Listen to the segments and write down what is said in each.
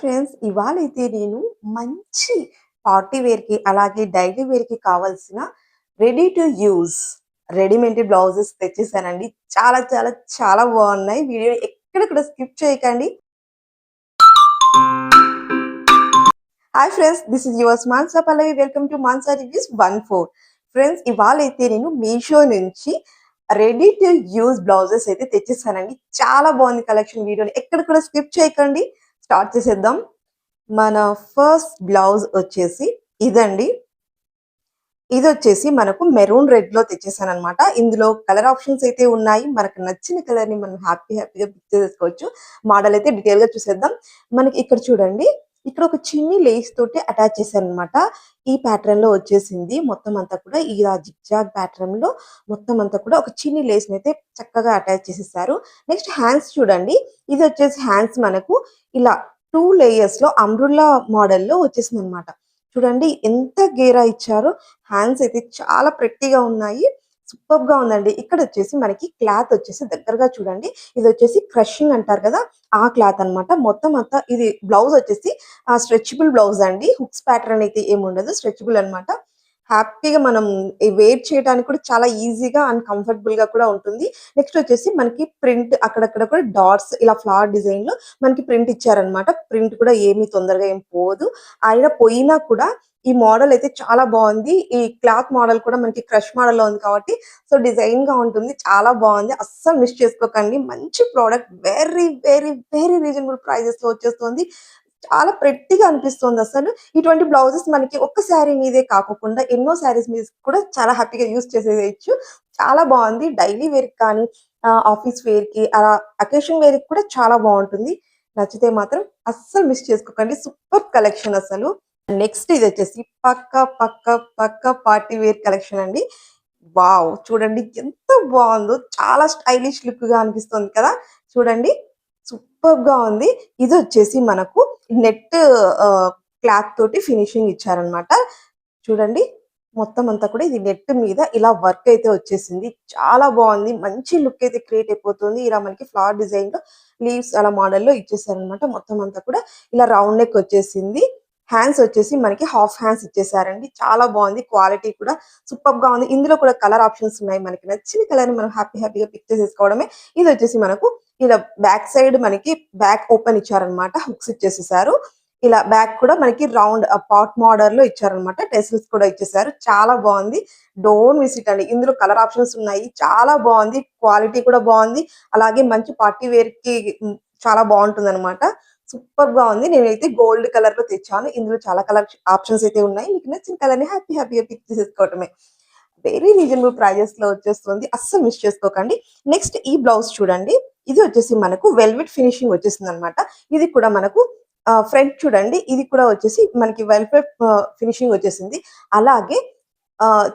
Friends, ఇవాళైతే నేను మంచి పార్టీ వేర్‌కి, అలాగే డైలీ వేర్‌కి కావాల్సిన ready to use readymade blouses తెచ్చేసానండి. చాలా చాలా చాలా బాగున్నాయి. వీడియోని ఎక్కడ కూడా స్కిప్ చేయకండి. Hi friends, this is yours Mansa Pallavi. Welcome to Mansa reviews 14. Friends, ఇవాళైతే నేను మీషో నుంచి రెడీ టు యూజ్ బ్లౌజెస్ అయితే తెచ్చేసానండి. చాలా బాగుంది కలెక్షన్. వీడియోని ఎక్కడ కూడా స్కిప్ చేయకండి. స్టార్ట్ చేసేద్దాం. మన ఫస్ట్ బ్లౌజ్ వచ్చేసి ఇదండి. ఇది వచ్చేసి మనకు మెరూన్ రెడ్ లో తెచ్చేసాను అనమాట. ఇందులో కలర్ ఆప్షన్స్ అయితే ఉన్నాయి. మనకు నచ్చిన కలర్ ని మనం హ్యాపీగా పిక్ చేసుకోవచ్చు. మోడల్ అయితే డీటెయిల్ గా చూసేద్దాం. మనకి ఇక్కడ చూడండి, ఇక్కడ ఒక చిన్ని లేస్ తోటి అటాచ్ చేశాను అనమాట. ఈ ప్యాటర్న్ లో వచ్చేసింది మొత్తం అంతా కూడా. ఇలా జిగ్జాగ్ ప్యాటర్న్ లో మొత్తం అంతా కూడా ఒక చిన్ని లేస్ అయితే చక్కగా అటాచ్ చేసేసారు. నెక్స్ట్ హ్యాండ్స్ చూడండి. ఇది వచ్చేసి హ్యాండ్స్ మనకు ఇలా 2 లేయర్స్ లో అంబ్రుల్లా మోడల్లో వచ్చేసింది అనమాట. చూడండి ఎంత గేరా ఇచ్చారో. హ్యాండ్స్ అయితే చాలా ప్రెట్టీగా ఉన్నాయి. సూపర్ గా ఉందండి. ఇక్కడ వచ్చేసి మనకి క్లాత్ వచ్చేసి దగ్గరగా చూడండి. ఇది వచ్చేసి క్రషింగ్ అంటారు కదా, ఆ క్లాత్ అన్నమాట. మొత్తం అంతా ఇది బ్లౌజ్ వచ్చేసి స్ట్రెచబుల్ బ్లౌజ్ అండి. హుక్స్ ప్యాటర్న్ అయితే ఏమి ఉండదు, స్ట్రెచబుల్ అన్నమాట. హ్యాపీగా మనం వేర్ చేయడానికి కూడా చాలా ఈజీగా అండ్ కంఫర్టబుల్ గా కూడా ఉంటుంది. నెక్స్ట్ వచ్చేసి మనకి ప్రింట్ అక్కడక్కడ కూడా డాట్స్ ఇలా ఫ్లవర్ డిజైన్ లో మనకి ప్రింట్ ఇచ్చారనమాట. ప్రింట్ కూడా ఏమీ తొందరగా ఏం పోదు. అయినా పోయినా కూడా ఈ మోడల్ అయితే చాలా బాగుంది. ఈ క్లాత్ మోడల్ కూడా మనకి క్రష్ మోడల్ లో ఉంది కాబట్టి సో డిజైన్ గా ఉంటుంది. చాలా బాగుంది. అస్సలు మిస్ చేసుకోకండి. మంచి product. Very very very reasonable prices లో వచ్చేస్తుంది. చాలా ప్రెట్టిగా అనిపిస్తుంది అసలు. ఇటువంటి బ్లౌజెస్ మనకి ఒక్క శారీ మీదే కాకుండా ఎన్నో శారీస్ మీద కూడా చాలా హ్యాపీగా యూజ్ చేసేయచ్చు. చాలా బాగుంది. డైలీ వేర్ కానీ ఆఫీస్ వేర్ కి అలా అకేషన్ వేర్ కి కూడా చాలా బాగుంటుంది. నచ్చితే మాత్రం అస్సలు మిస్ చేసుకోకండి. సూపర్ కలెక్షన్ అసలు. నెక్స్ట్ ఇది వచ్చేసి పక్క పక్క పక్క పార్టీ వేర్ కలెక్షన్ అండి. వావ్, చూడండి ఎంత బాగుందో. చాలా స్టైలిష్ లుక్ గా అనిపిస్తుంది కదా. చూడండి సూపర్ గా ఉంది. ఇది వచ్చేసి మనకు నెట్ క్లాత్ తోటి ఫినిషింగ్ ఇచ్చారనమాట. చూడండి మొత్తం అంతా కూడా ఇది నెట్ మీద ఇలా వర్క్ అయితే వచ్చేసింది. చాలా బాగుంది. మంచి లుక్ అయితే క్రియేట్ అయిపోతుంది. ఇలా మనకి ఫ్లవర్ డిజైన్ లో లీవ్స్ అలా మోడల్లో ఇచ్చేసారనమాట. మొత్తం అంతా కూడా ఇలా రౌండ్ నెక్ వచ్చేసింది. హ్యాండ్స్ వచ్చేసి మనకి హాఫ్ హ్యాండ్స్ ఇచ్చేసారండి. చాలా బాగుంది. క్వాలిటీ కూడా సూపర్ గా ఉంది. ఇందులో కూడా కలర్ ఆప్షన్స్ ఉన్నాయి. మనకి నచ్చిన కలర్ ని మనం హ్యాపీగా పిక్ చేసేసుకోవడమే. ఇది వచ్చేసి మనకు ఇలా బ్యాక్ సైడ్ మనకి బ్యాక్ ఓపెన్ ఇచ్చారనమాట. హుక్స్ ఇచ్చేసేసారు. ఇలా బ్యాక్ కూడా మనకి రౌండ్ పాట్ మోడల్ లో ఇచ్చారనమాట. టెసిల్స్ కూడా ఇచ్చేసారు. చాలా బాగుంది. డోంట్ మిస్ ఇట్ అండి. ఇందులో కలర్ ఆప్షన్స్ ఉన్నాయి. చాలా బాగుంది. క్వాలిటీ కూడా బాగుంది. అలాగే మంచి పార్టీ వేర్ కి చాలా బాగుంటుంది అనమాట. సూపర్ గా ఉంది. నేనైతే గోల్డ్ కలర్ లో తెచ్చాను. ఇందులో చాలా కలర్ ఆప్షన్స్ అయితే ఉన్నాయి. మీకు నచ్చిన కలర్ ని హ్యాపీగా పిక్ చేసేసుకోవటమే. వెరీ రీజనబుల్ ప్రైజెస్ లో వచ్చేస్తుంది. అస్సలు మిస్ చేసుకోకండి. నెక్స్ట్ ఈ బ్లౌజ్ చూడండి. ఇది వచ్చేసి మనకు వెల్వెట్ ఫినిషింగ్ వచ్చేసింది అనమాట. ఇది కూడా మనకు ఫ్రంట్ చూడండి. ఇది కూడా వచ్చేసి మనకి వెల్వెట్ ఫినిషింగ్ వచ్చేసింది. అలాగే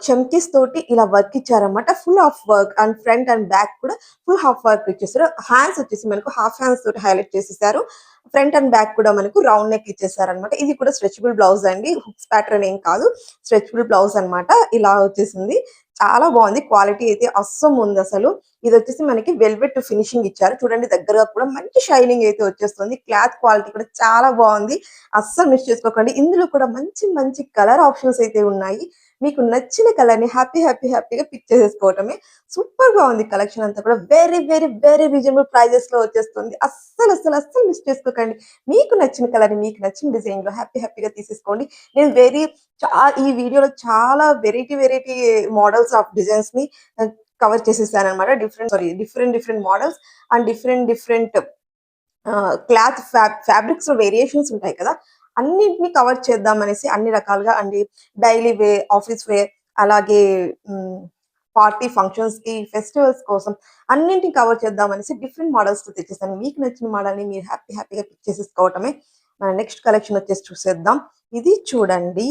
చమ్కీస్ తోటి ఇలా వర్క్ ఇచ్చారన్నమాట. Full of work and front and back కూడా ఫుల్ హాఫ్ వర్క్ ఇచ్చేసారు. హ్యాండ్స్ వచ్చేసి మనకు హాఫ్ హ్యాండ్స్ తోటి హైలైట్ చేసేసారు. ఫ్రంట్ అండ్ బ్యాక్ కూడా మనకు రౌండ్ నెక్ ఇచ్చేసారు అనమాట. ఇది కూడా స్ట్రెచబుల్ బ్లౌజ్ అండి. హుక్స్ ప్యాటర్న్ ఏం కాదు, స్ట్రెచబుల్ బ్లౌజ్ అన్నమాట. ఇలా వచ్చేసింది. చాలా బాగుంది. క్వాలిటీ అయితే అస్సం ఉంది అసలు. ఇది వచ్చేసి మనకి వెల్వెట్ ఫినిషింగ్ ఇచ్చారు. చూడండి దగ్గరగా కూడా మంచి షైనింగ్ అయితే వచ్చేస్తుంది. క్లాత్ క్వాలిటీ కూడా చాలా బాగుంది. అస్సలు మిస్ చేసుకోకండి. ఇందులో కూడా మంచి మంచి కలర్ ఆప్షన్స్ అయితే ఉన్నాయి. మీకు నచ్చిన కలర్ ని హ్యాపీగా పిక్ చేసేసుకోవటమే. సూపర్ గా ఉంది కలెక్షన్ అంతా కూడా. Very very very reasonable prices లో వచ్చేస్తుంది. అస్సలు మిస్ చేసుకోకండి. మీకు నచ్చిన కలర్ ని మీకు నచ్చిన డిజైన్ లో హ్యాపీగా తీసేసుకోండి. నేను ఈ వీడియోలో చాలా వెరైటీ మోడల్స్ ఆఫ్ డిజైన్స్ ని కవర్ చేసేసాను అనమాట. Different models and different cloth fabrics లో వేరియేషన్స్ ఉంటాయి కదా, అన్నింటినీ కవర్ చేద్దాం అనేసి అన్ని రకాలుగా అండి. డైలీ వేర్, ఆఫీస్ వేర్, అలాగే పార్టీ ఫంక్షన్స్ కి, ఫెస్టివల్స్ కోసం అన్నింటిని కవర్ చేద్దాం అనేసి డిఫరెంట్ మోడల్స్ తో తెచ్చేసాను. మీకు నచ్చిన మోడల్ ని మీరు హ్యాపీగా పిక్ చేసేసుకోవటమే. మన నెక్స్ట్ కలెక్షన్ వచ్చేసి చూసేద్దాం. ఇది చూడండి.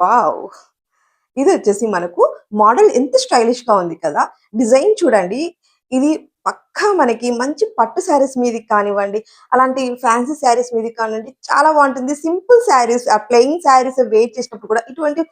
వావ్, ఇది వచ్చేసి మనకు మోడల్ ఎంత స్టైలిష్ గా ఉంది కదా. డిజైన్ చూడండి. ఇది పక్కా మనకి మంచి పట్టు శారీస్ మీదకి కానివ్వండి, అలాంటి ఫ్యాన్సీ శారీస్ మీదకి కానివ్వండి చాలా బావుంటుంది. Simple saris plain saris wear చేసినప్పుడు కూడా ఇటువంటి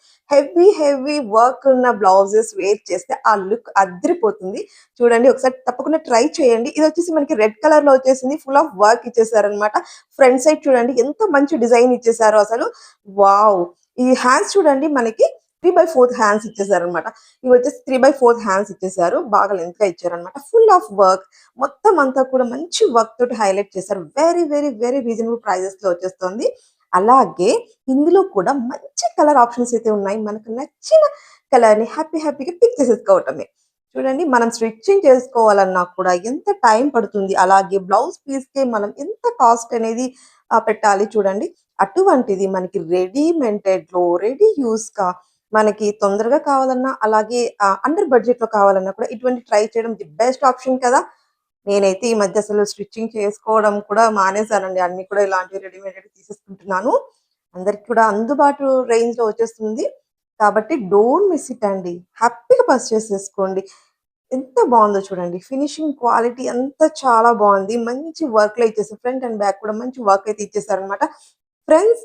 హెవీ వర్క్ ఉన్న బ్లౌజెస్ వేర్ చేస్తే ఆ లుక్ అద్దిరిపోతుంది. చూడండి ఒకసారి తప్పకుండా ట్రై చేయండి. ఇదొచ్చేసి మనకి రెడ్ కలర్‌లో వచ్చేసింది. ఫుల్ ఆఫ్ వర్క్ ఇచ్చేసారనమాట. ఫ్రంట్ సైడ్ చూడండి ఎంత మంచి డిజైన్ ఇచ్చేసారో అసలు. వావ్! ఈ హ్యాండ్స్ చూడండి మనకి 3/4 హ్యాండ్స్ ఇచ్చేసారనమాట. ఇవొచ్చేసి 3/4 హ్యాండ్స్ ఇచ్చేసారు. బాగా లెంగ్త్‌గా ఇచ్చారనమాట. Full of work. మొత్తం అంతా కూడా మంచి వర్క్ తోటి హైలైట్ చేశారు. వెరీ రీజనబుల్ ప్రైజెస్‌లో వచ్చేస్తుంది. అలాగే ఇందులో కూడా మంచి కలర్ ఆప్షన్స్ అయితే ఉన్నాయి. మనకు నచ్చిన కలర్‌ని హ్యాపీగా పిక్ చేసేసుకోవటమే. చూడండి మనం స్టిచ్చింగ్ చేసుకోవాలన్నా కూడా ఎంత టైం పడుతుంది. అలాగే బ్లౌజ్ పీస్‌కే మనం ఎంత కాస్ట్ అనేది పెట్టాలి చూడండి. అటువంటిది మనకి రెడీమేడెడ్‌లో రెడీ యూజ్‌గా మనకి తొందరగా కావాలన్నా, అలాగే అండర్ బడ్జెట్‌లో కావాలన్నా కూడా ఇటువంటి ట్రై చేయడం ది బెస్ట్ ఆప్షన్ కదా! నేనైతే ఈ మధ్య అసలు స్టిచ్చింగ్ చేసుకోవడం కూడా మానేశానండి. అన్నీ కూడా ఇలాంటివి రెడీమేడెడ్ తీసేసుకుంటున్నాను. అందరికి కూడా అందుబాటు రేంజ్‌లో వచ్చేస్తుంది. కాబట్టి డోంట్ మిస్ ఇట్ అండి. హ్యాపీగా పర్చేస్ చేసుకోండి. ఎంత బావుందో చూడండి. ఫినిషింగ్ క్వాలిటీ అంతా చాలా బావుంది. మంచి వర్క్‌లో ఇచ్చేసారు. ఫ్రంట్ అండ్ బ్యాక్ కూడా మంచి వర్క్ అయితే ఇచ్చేసారనమాట. ఫ్రెండ్స్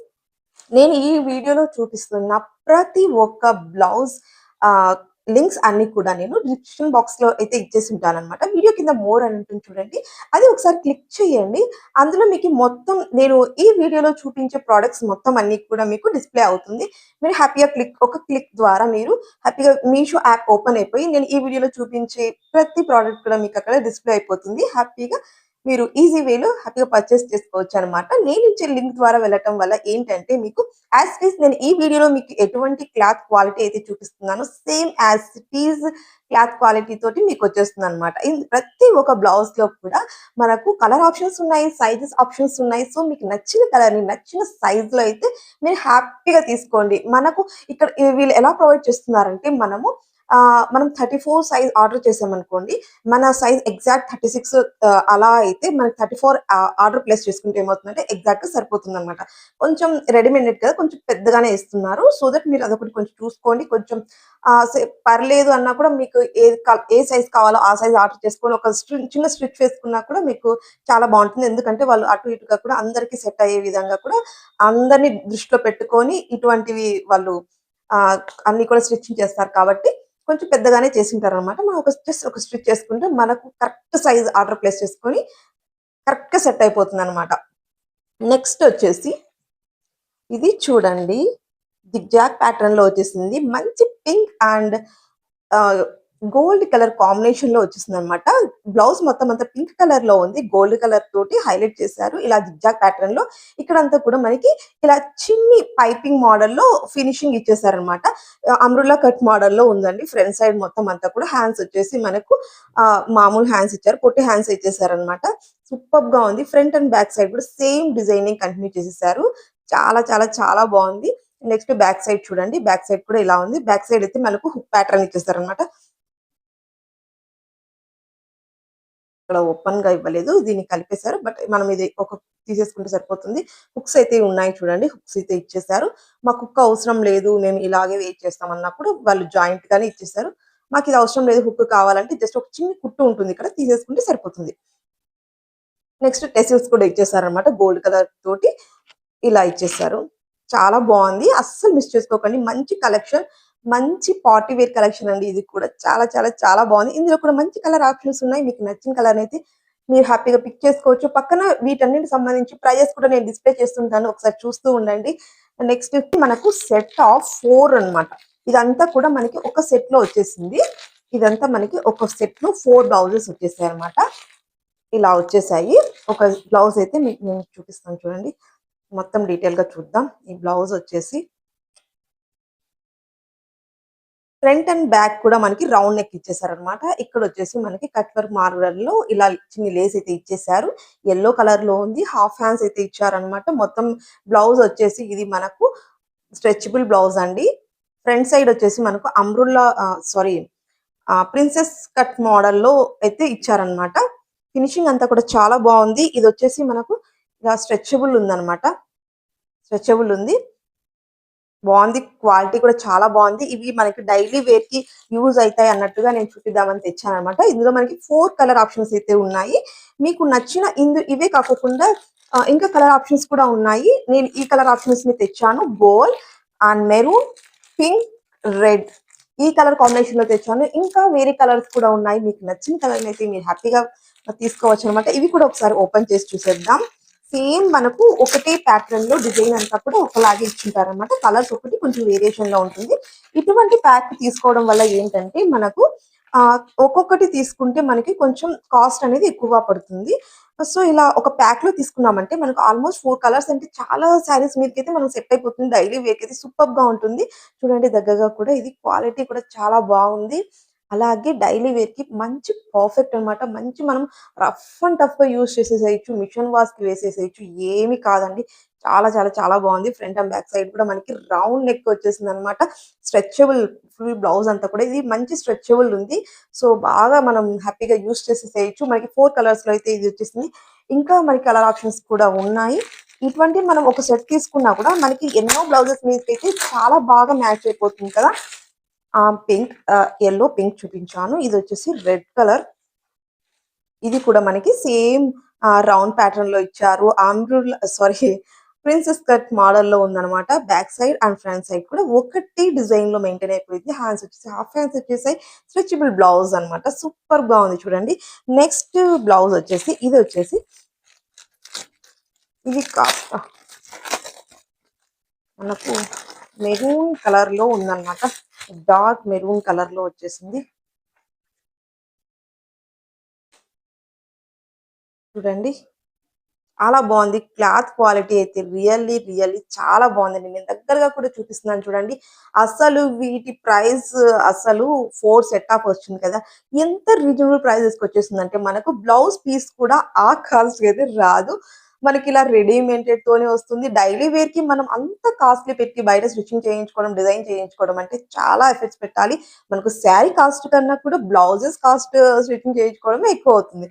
నేను ఈ వీడియోలో చూపిస్తున్న ప్రతి ఒక్క బ్లౌజ్ ఆహ్, లింక్స్ అన్నీ కూడా నేను డిస్క్రిప్షన్ బాక్స్‌లో అయితే ఇచ్చేసి ఉంటాననమాట. వీడియో కింద మోర్ అని ఉంటుంది చూడండి. అది ఒకసారి క్లిక్ చేయండి. అందులో మీకు మొత్తం నేను ఈ వీడియోలో చూపించే ప్రొడక్ట్స్ మొత్తం అన్నీ కూడా మీకు డిస్‌ప్లే అవుతుంది. మీరు హ్యాపీగా ఒక క్లిక్ ద్వారా మీరు హ్యాపీగా మీషో యాప్ ఓపెన్ అయిపోయి నేను ఈ వీడియోలో చూపించే ప్రతి ప్రొడక్ట్ కూడా మీకు అక్కడ డిస్‌ప్లే అయిపోతుంది. హ్యాపీగా మీరు ఈజీ వేలో హ్యాపీగా పర్చేస్ చేసుకోవచ్చనమాట. నేనిచ్చే లింక్ ద్వారా వెళ్ళటం వల్ల ఏంటంటే మీకు యాజ్ ఇట్ ఈజ్ నేను ఈ వీడియోలో మీకు ఎటువంటి క్లాత్ క్వాలిటీ అయితే చూపిస్తున్నానో same as it is cloth quality తోటి మీకొచ్చేస్తుందనమాట. ప్రతి ఒక్క బ్లౌజ్‌లో కూడా మనకు కలర్ ఆప్షన్స్ ఉన్నాయి, సైజెస్ ఆప్షన్స్ ఉన్నాయి. సో, మీకు నచ్చిన కలర్‌ని నచ్చిన సైజ్‌లో అయితే మీరు హ్యాపీగా తీసుకోండి. మనకు ఇక్కడ వీళ్ళు ఎలా ప్రొవైడ్ చేస్తున్నారంటే మనం 34 సైజ్ ఆర్డర్ చేసామనుకోండి, మన సైజ్ ఎగ్జాక్ట్ 36 అలా అయితే మనకి 34 ఆర్డర్ ప్లేస్ చేసుకుంటే ఏమవుతుందంటే ఎగ్జాక్ట్‌గా సరిపోతుందనమాట. కొంచెం రెడీమేడ్ కదా! కొంచెం పెద్దగానే ఇస్తున్నారు. సో దట్ మీరు అదొకటి కొంచెం చూసుకోండి. కొంచెం పర్లేదు అన్నా కూడా మీకు ఏ సైజ్ కావాలో ఆ సైజ్ ఆర్డర్ చేసుకొని ఒక చిన్న స్టిచ్ వేసుకున్నా కూడా మీకు చాలా బావుంటుంది. ఎందుకంటే వాళ్ళు అటు ఇటుగా కూడా అందరికి సెట్ అయ్యే విధంగా కూడా అందరిని దృష్టిలో పెట్టుకొని ఇటువంటివి వాళ్ళు ఆహ్, అన్నీ కూడా స్టిచ్చింగ్ చేస్తారు కాబట్టి కొంచెం పెద్దగానే చేసుంటారనమాట. మనం ఒక స్టిచ్ చేసుకుంటే మనకు కరెక్ట్ సైజ్ ఆర్డర్ ప్లేస్ చేసుకొని కరెక్ట్‌గా సెట్ అయిపోతుందనమాట. నెక్స్ట్ వచ్చేసి ఇది చూడండి. జిగ్‌జాగ్ ప్యాటర్న్‌లో వచ్చేసింది. మంచి పింక్ అండ్ ఆహ్, గోల్డ్ కలర్ కాంబినేషన్‌లో వచ్చేసిందనమాట. బ్లౌజ్ మొత్తం అంతా పింక్ కలర్‌లో ఉంది. గోల్డ్ కలర్ తోటి హైలైట్ చేశారు. ఇలా జిగ్‌జాగ్ ప్యాటర్న్‌లో ఇక్కడంతా కూడా మనకి ఇలా చిన్ని పైపింగ్ మోడల్‌లో ఫినిషింగ్ ఇచ్చేసారనమాట. అంబ్రెల్లా కట్ మోడల్‌లో ఉందండి. ఫ్రంట్ సైడ్ మొత్తం అంతా కూడా హ్యాండ్స్ వచ్చేసి మనకు మామూలు హ్యాండ్స్ ఇచ్చారు. పొట్టి హ్యాండ్స్ ఇచ్చేసారనమాట. సూపర్బ్‌గా ఉంది. ఫ్రంట్ అండ్ బ్యాక్ సైడ్ కూడా సేమ్ డిజైనింగ్ కంటిన్యూ చేసేసారు. చాలా బావుంది. నెక్స్ట్ బ్యాక్ సైడ్ చూడండి. బ్యాక్ సైడ్ కూడా ఇలా ఉంది. బ్యాక్ సైడ్ అయితే మనకు హుక్ ప్యాటర్న్ ఇచ్చేసారనమాట. ఇక్కడ ఓపెన్‌గా ఇవ్వలేదు. దీన్ని కలిపేసారు. బట్ మనం ఇది తీసేసుకుంటే సరిపోతుంది. హుక్స్ అయితే ఉన్నాయి చూడండి. హుక్స్ అయితే ఇచ్చేసారు. మాకు హుక్ అవసరం లేదు. మేము ఇలాగే వెయిట్ చేస్తాం అన్నప్పుడు వాళ్ళు జాయింట్ గానే ఇచ్చేసారు. మాకిది అవసరం లేదు హుక్ కావాలంటే జస్ట్ ఒక చిన్న కుట్టు ఉంటుంది ఇక్కడ తీసేసుకుంటే సరిపోతుంది. నెక్స్ట్ టెసిల్స్ కూడా ఇచ్చేసారనమాట. గోల్డ్ కలర్ తోటి ఇలా ఇచ్చేసారు. చాలా బావుంది. అస్సలు మిస్ చేసుకోకండి. మంచి కలెక్షన్. మంచి పార్టీ వేర్ కలెక్షన్ అండి ఇది కూడా. చాలా బావుంది. ఇందులో కూడా మంచి కలర్ ఆప్షన్స్ ఉన్నాయి. మీకు నచ్చిన కలర్‌నైతే మీరు హ్యాపీగా పిక్ చేసుకోవచ్చు. పక్కన వీటన్నిటికి సంబంధించి ప్రైజెస్ కూడా నేను డిస్‌ప్లే చేస్తుంటాను. ఒకసారి చూస్తూ ఉండండి. నెక్స్ట్ మనకు సెట్ ఆఫ్ 4 అన్నమాట. ఇదంతా కూడా మనకి ఒక సెట్‌లో వచ్చేసింది. ఇదంతా మనకి ఒక సెట్‌లో 4 బ్లౌజెస్ వచ్చేసాయన్నమాట. ఇలా వచ్చేసాయి. ఒక బ్లౌజ్ అయితే మీకు నేను చూపిస్తాను చూడండి. మొత్తం డీటెయిల్‌గా చూద్దాం. ఈ బ్లౌజ్ వచ్చేసి ఫ్రంట్ అండ్ బ్యాక్ కూడా మనకి రౌండ్ నెక్ ఇచ్చేసారనమాట. ఇక్కడొచ్చేసి మనకి కట్ వర్క్ మార్బల్‌లో ఇలా చిన్ని లేస్ అయితే ఇచ్చేసారు. యెల్లో కలర్‌లో ఉంది. హాఫ్ హ్యాండ్స్ అయితే ఇచ్చారనమాట. మొత్తం బ్లౌజ్ వచ్చేసి ఇది మనకు స్ట్రెచబుల్ బ్లౌజ్ అండి. ఫ్రంట్ సైడ్ వచ్చేసి మనకు ప్రిన్సెస్ కట్ మోడల్‌లో అయితే ఇచ్చారనమాట. ఫినిషింగ్ అంతా కూడా చాలా బావుంది. ఇదొచ్చేసి మనకు ఇలా స్ట్రెచబుల్ ఉందనమాట. స్ట్రెచబుల్ ఉంది. బాగుంది. క్వాలిటీ కూడా చాలా బాగుంది. ఇవి మనకి డైలీ వేర్ కి యూజ్ అవుతాయి అన్నట్టుగా నేను చూపిద్దామని తెచ్చాను అనమాట. ఇందులో మనకి 4 కలర్ ఆప్షన్స్ అయితే ఉన్నాయి. మీకు నచ్చిన ఇవే కాకుండా ఇంకా కలర్ ఆప్షన్స్ కూడా ఉన్నాయి. నేను ఈ కలర్ ఆప్షన్స్ ని తెచ్చాను. Gold and maroon, pink, red ఈ కలర్ కాంబినేషన్ లో తెచ్చాను. ఇంకా వేరే కలర్స్ కూడా ఉన్నాయి. మీకు నచ్చిన కలర్ అయితే మీరు హ్యాపీగా తీసుకోవచ్చు అనమాట. ఇవి కూడా ఒకసారి ఓపెన్ చేసి చూసేద్దాం. సేమ్ మనకు ఒకటే ప్యాటర్న్ లో డిజైన్ అంతా కూడా ఒకలాగే ఇచ్చింటారు అనమాట. కలర్స్ ఒకటి కొంచెం వేరియేషన్ లో ఉంటుంది. ఇటువంటి ప్యాక్ తీసుకోవడం వల్ల ఏంటంటే మనకు ఒక్కొక్కటి తీసుకుంటే మనకి కొంచెం కాస్ట్ అనేది ఎక్కువగా పడుతుంది. సో ఇలా ఒక ప్యాక్ లో తీసుకున్నామంటే మనకు ఆల్మోస్ట్ 4 కలర్స్ అంటే చాలా శారీస్ మీదకైతే మనం సెట్ అయిపోతుంది. డైలీ వేర్ అయితే సూపర్ గా ఉంటుంది. చూడండి దగ్గరగా కూడా ఇది క్వాలిటీ కూడా చాలా బాగుంది. అలాగే డైలీ వేర్ కి మంచి పర్ఫెక్ట్ అన్నమాట. మంచి మనం రఫ్ అండ్ టఫ్ గా యూజ్ చేసేసేయచ్చు. మిషన్ వాష్ కి వేసేసేయచ్చు. ఏమి కాదండి. చాలా చాలా చాలా బాగుంది. ఫ్రంట్ అండ్ బ్యాక్ సైడ్ కూడా మనకి రౌండ్ నెక్ వచ్చేసింది అనమాట. స్ట్రెచబుల్ ఫుల్ బ్లౌజ్ అంతా కూడా ఇది మంచి స్ట్రెచబుల్ ఉంది. సో బాగా మనం హ్యాపీగా యూజ్ చేసేసేయచ్చు. మనకి 4 కలర్స్ లో అయితే ఇది వచ్చేసింది. ఇంకా మనకి కలర్ ఆప్షన్స్ కూడా ఉన్నాయి. ఇటువంటి మనం ఒక సెట్ తీసుకున్నా కూడా మనకి ఎన్నో బ్లౌజెస్ మీదకైతే చాలా బాగా మ్యాచ్ అయిపోతుంది కదా. పింక్, యెల్లో, పింక్ చూపించాను. ఇది వచ్చేసి రెడ్ కలర్. ఇది కూడా మనకి సేమ్ రౌండ్ ప్యాటర్న్ లో ఇచ్చారు. సారీ, ప్రిన్సెస్ కట్ మోడల్ లో ఉందన్నమాట. Back side and front side కూడా ఒకటి డిజైన్ లో మెయింటైన్ అయిపోయింది. హ్యాండ్స్ వచ్చేసి హాఫ్ హ్యాండ్స్ వచ్చేసాయి. స్ట్రెచబుల్ బ్లౌజ్ అన్నమాట. సూపర్ గా ఉంది చూడండి. నెక్స్ట్ బ్లౌజ్ వచ్చేసి ఇది వచ్చేసి ఇది కాస్త మనకు మెరూన్ కలర్ లో ఉందన్నమాట. డార్క్ మెరూన్ కలర్ లో వచ్చేసింది. చూడండి చాలా బాగుంది. క్లాత్ క్వాలిటీ అయితే రియల్లీ రియల్లీ చాలా బాగుందండి. నేను దగ్గరగా కూడా చూపిస్తున్నాను చూడండి. అసలు వీటి ప్రైస్ అసలు 4 సెట్ ఆఫ్ వచ్చింది కదా. ఎంత రీజనబుల్ ప్రైజెస్ కి వచ్చేసిందంటే మనకు బ్లౌజ్ పీస్ కూడా ఆ కాస్ట్ అయితే రాదు. మనకి ఇలా రెడీమేడెడ్ తోనే వస్తుంది. డైలీ వేర్ కి మనం అంత కాస్ట్లీ పెట్టి బయట స్టిచ్చింగ్ చేయించుకోవడం, డిజైన్ చేయించుకోవడం అంటే చాలా ఎఫర్ట్స్ పెట్టాలి. మనకు శారీ కాస్ట్ కన్నా కూడా బ్లౌజెస్ కాస్ట్ స్టిచ్చింగ్ చేయించుకోవడమే ఎక్కువ అవుతుంది.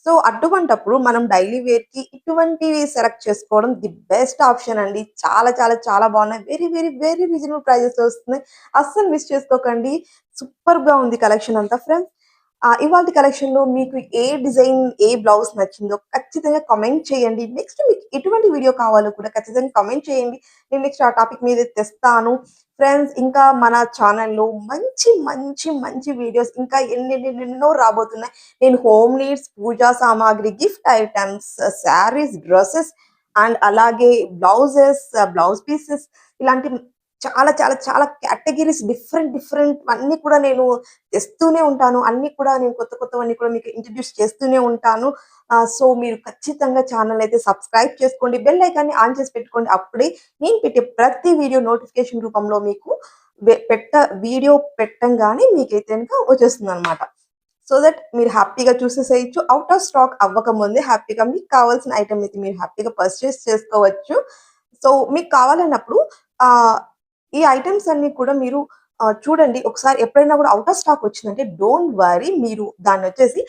సో అటువంటప్పుడు మనం డైలీ వేర్ కి ఇటువంటివి సెలెక్ట్ చేసుకోవడం ది బెస్ట్ ఆప్షన్ అండి. చాలా చాలా చాలా బాగున్నాయి. Very very very reasonable prices లో వస్తున్నాయి. అస్సలు మిస్ చేసుకోకండి. సూపర్ గా ఉంది కలెక్షన్ అంతా ఫ్రెండ్స్. ఇవాల్టి కలెక్షన్ లో మీకు ఏ డిజైన్, ఏ బ్లౌజ్ నచ్చిందో ఖచ్చితంగా కామెంట్ చేయండి. నెక్స్ట్ మీకు ఎటువంటి వీడియో కావాలో కూడా ఖచ్చితంగా కామెంట్ చేయండి. నేను నెక్స్ట్ ఆ టాపిక్ మీద తెస్తాను. ఫ్రెండ్స్ ఇంకా మన ఛానల్లో మంచి మంచి మంచి వీడియోస్ ఇంకా ఎన్నెన్నెన్నెన్నో రాబోతున్నాయి. నేను హోమ్ నీడ్స్, పూజా సామాగ్రి, gift items, saris, dresses and అలాగే బ్లౌజెస్, బ్లౌజ్ పీసెస్ ఇలాంటి చాలా చాలా చాలా కేటగిరీస్ డిఫరెంట్ డిఫరెంట్ అన్ని కూడా నేను తెస్తూనే ఉంటాను. అన్ని కూడా నేను కొత్త కొత్తవన్నీ కూడా మీకు ఇంట్రడ్యూస్ చేస్తూనే ఉంటాను. సో మీరు ఖచ్చితంగా ఛానల్ అయితే సబ్స్క్రైబ్ చేసుకోండి. బెల్ ఐకాన్ని ఆన్ చేసి పెట్టుకోండి. అప్పుడే నేను పెట్టే ప్రతి వీడియో నోటిఫికేషన్ రూపంలో మీకు వీడియో పెట్టంగానే మీకైతే కనుక వచ్చేస్తుందన్నమాట. సో దట్ మీరు హ్యాపీగా చూసేసేయచ్చు. ఔట్ ఆఫ్ స్టాక్ అవ్వకముందే హ్యాపీగా మీకు కావాల్సిన ఐటెమ్ అయితే మీరు హ్యాపీగా పర్చేస్ చేసుకోవచ్చు. సో మీకు కావాలన్నప్పుడు ఆహ్, ఈ ఐటెమ్స్ అన్నీ కూడా మీరు చూడండి. ఒకసారి ఎప్పుడైనా కూడా ఔట్ ఆఫ్ స్టాక్ వచ్చిందంటే డోంట్ వరీ. మీరు దాన్నొచ్చేసి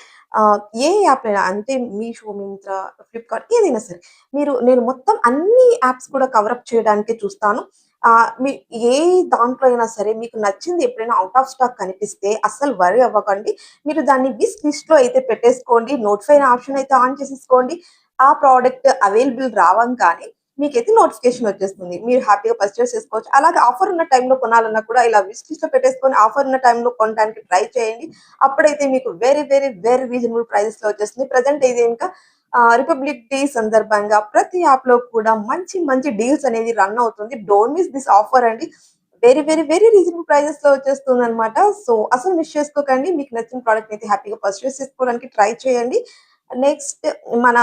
ఏ యాప్ అయినా అంటే మీషో, మింత్రా, ఫ్లిప్‌కార్ట్ ఏదైనా సరే నేను మొత్తం అన్ని యాప్స్ కూడా కవర్ అప్ చేయడానికే చూస్తాను. మీ ఏ దాంట్లో అయినా సరే మీకు నచ్చింది ఎప్పుడైనా ఔట్ ఆఫ్ స్టాక్ కనిపిస్తే అస్సలు వరీ అవ్వకండి. మీరు దాన్ని విష్ లిస్ట్‌లో అయితే పెట్టేసుకోండి. నోటిఫై అనే ఆప్షన్ అయితే ఆన్ చేసేసుకోండి. ఆ ప్రొడక్ట్ అవైలబుల్ రావంగానే మీకైతే నోటిఫికేషన్ వచ్చేస్తుంది. మీరు హ్యాపీగా పర్చేస్ చేసుకోవచ్చు. అలాగే ఆఫర్ ఉన్న టైంలో కొనాలన్నా కూడా ఇలా విష్ లిస్ట్‌లో పెట్టేసుకొని ఆఫర్ ఉన్న టైంలో కొనడానికి ట్రై చేయండి. అప్పుడైతే మీకు వెరీ, వెరీ, వెరీ రీజనబుల్ ప్రైసెస్‌లో వచ్చేస్తుంది. ప్రెజెంట్ అయితే ఇంకా రిపబ్లిక్ డే సందర్భంగా ప్రతి యాప్‌లో కూడా మంచి మంచి డీల్స్ అనేది రన్ అవుతుంది. డోంట్ మిస్ దిస్ ఆఫర్ అండి. వెరీ, వెరీ, వెరీ రీజనబుల్ ప్రైసెస్‌లో వచ్చేస్తుందన్నమాట. సో అసలు మిస్ చేసుకోకండి. మీకు నచ్చిన ప్రొడక్ట్‌ని అయితే హ్యాపీగా పర్చేస్ చేసుకోవడానికి ట్రై చేయండి. నెక్స్ట్ మన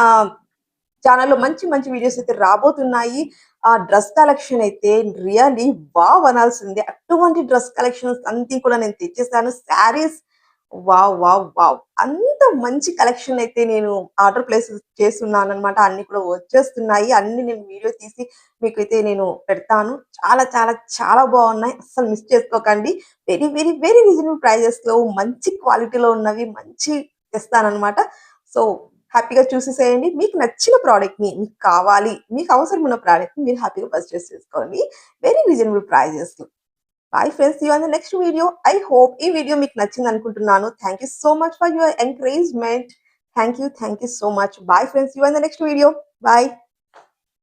ఛానెల్‌లో మంచి మంచి వీడియోస్ అయితే రాబోతున్నాయి. ఆ డ్రెస్ కలెక్షన్ అయితే రియల్లీ వావ్ అనాల్సిందే. అటువంటి డ్రెస్ కలెక్షన్స్ అన్నీ కూడా నేను తెచ్చేసాను. శారీస్ వావ్! వావ్! వావ్! అంత మంచి కలెక్షన్ అయితే నేను ఆర్డర్ ప్లేస్ చేసున్నాననమాట. అన్నీ కూడా వచ్చేస్తున్నాయి. అన్నీ నేను వీడియో తీసి మీకైతే నేను పెడతాను. చాలా చాలా చాలా బాగున్నాయి. అస్సలు మిస్ చేసుకోకండి. వెరీ వెరీ వెరీ రీజనబుల్ ప్రైజెస్‌లో మంచి క్వాలిటీలో ఉన్నవి మంచి తెస్తాననమాట. సో హ్యాపీగా చూసేసేయండి. మీకు నచ్చిన ప్రోడక్ట్‌ని మీకు కావాలి, మీకు అవసరం ఉన్న ప్రోడక్ట్‌ని మీరు హ్యాపీగా పర్చేస్ చేసుకోండి. వెరీ రీజనబుల్ ప్రైజెస్‌లో. Bye friends. See you on the next video. I hope ఈ వీడియో మీకు నచ్చిందనుకుంటున్నాను. Thank you so much for your encouragement. Thank you so much. Bye friends. See you on the next video. Bye.